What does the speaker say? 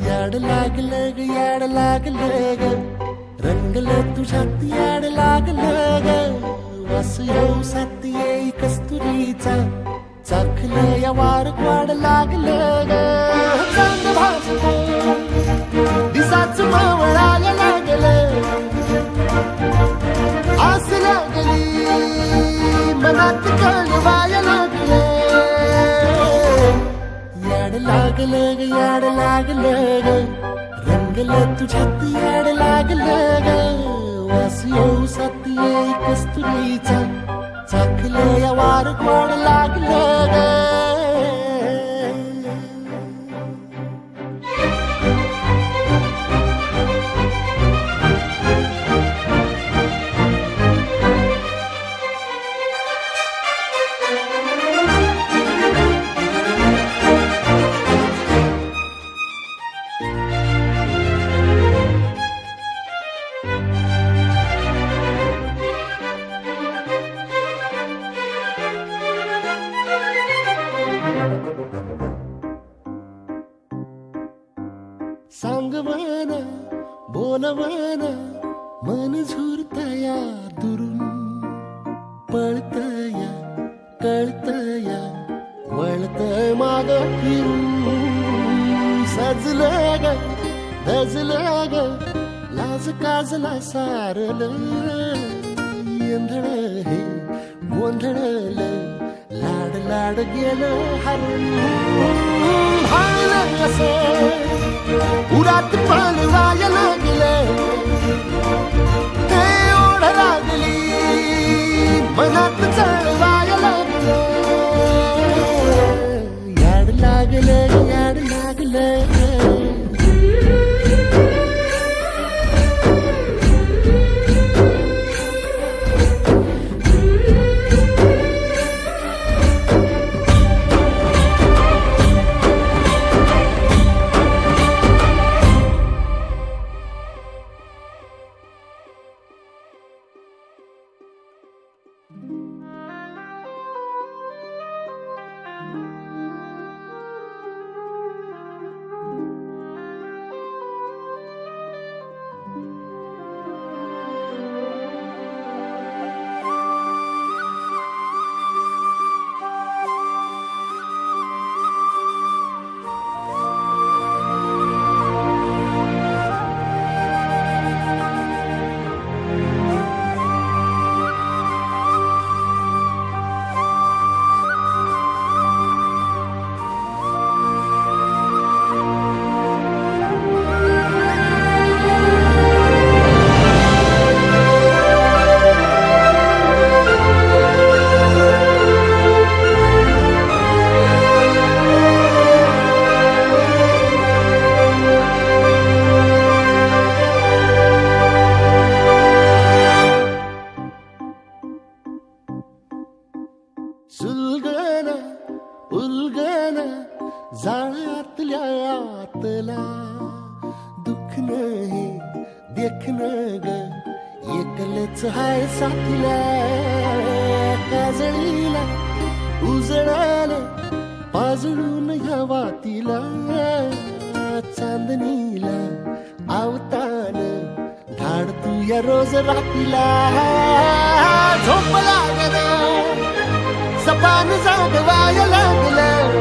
याड लागलं ग याड लागलं ग रंगलं तुझ्यात याड लागलं ग वास येऊ साथ येई कस्तुरीचा चाखलं या वार वाड लागलं ग चांद भाजलं दिसाच मावळायला लागलं आस लागली मनात कळवायला लागलं याड लागलं ग याड लागलं ग रंगलं तुझ्यात याड लागलं ग वास येऊ साथ येई कस्तुरीचा चाखलं या वार गोड लागलं ग सांगवाना बोलवाना मन झुरतया दुरून पळतया कळतया वळतय माग फिरून सजलं ग धजलं ग लाज काजला सारलं येंधळ हे गोंधळलं लाड लाड गेलं हरून भाळलं असं उरात पळवायला लागलं ते ओढ लागली मनात चळवायला लागलं याड लागलं याड लागलं सुलगना उलगना जाळ्यातल्या आतला दुःख नाही देखन ग एकलच हाय साथीला काजळीला उजळाला पाजळून ह्या वातीला चांदणीला आवतान धाड तू या रोज रातीला झोप लागना सपान जागवाय लागलं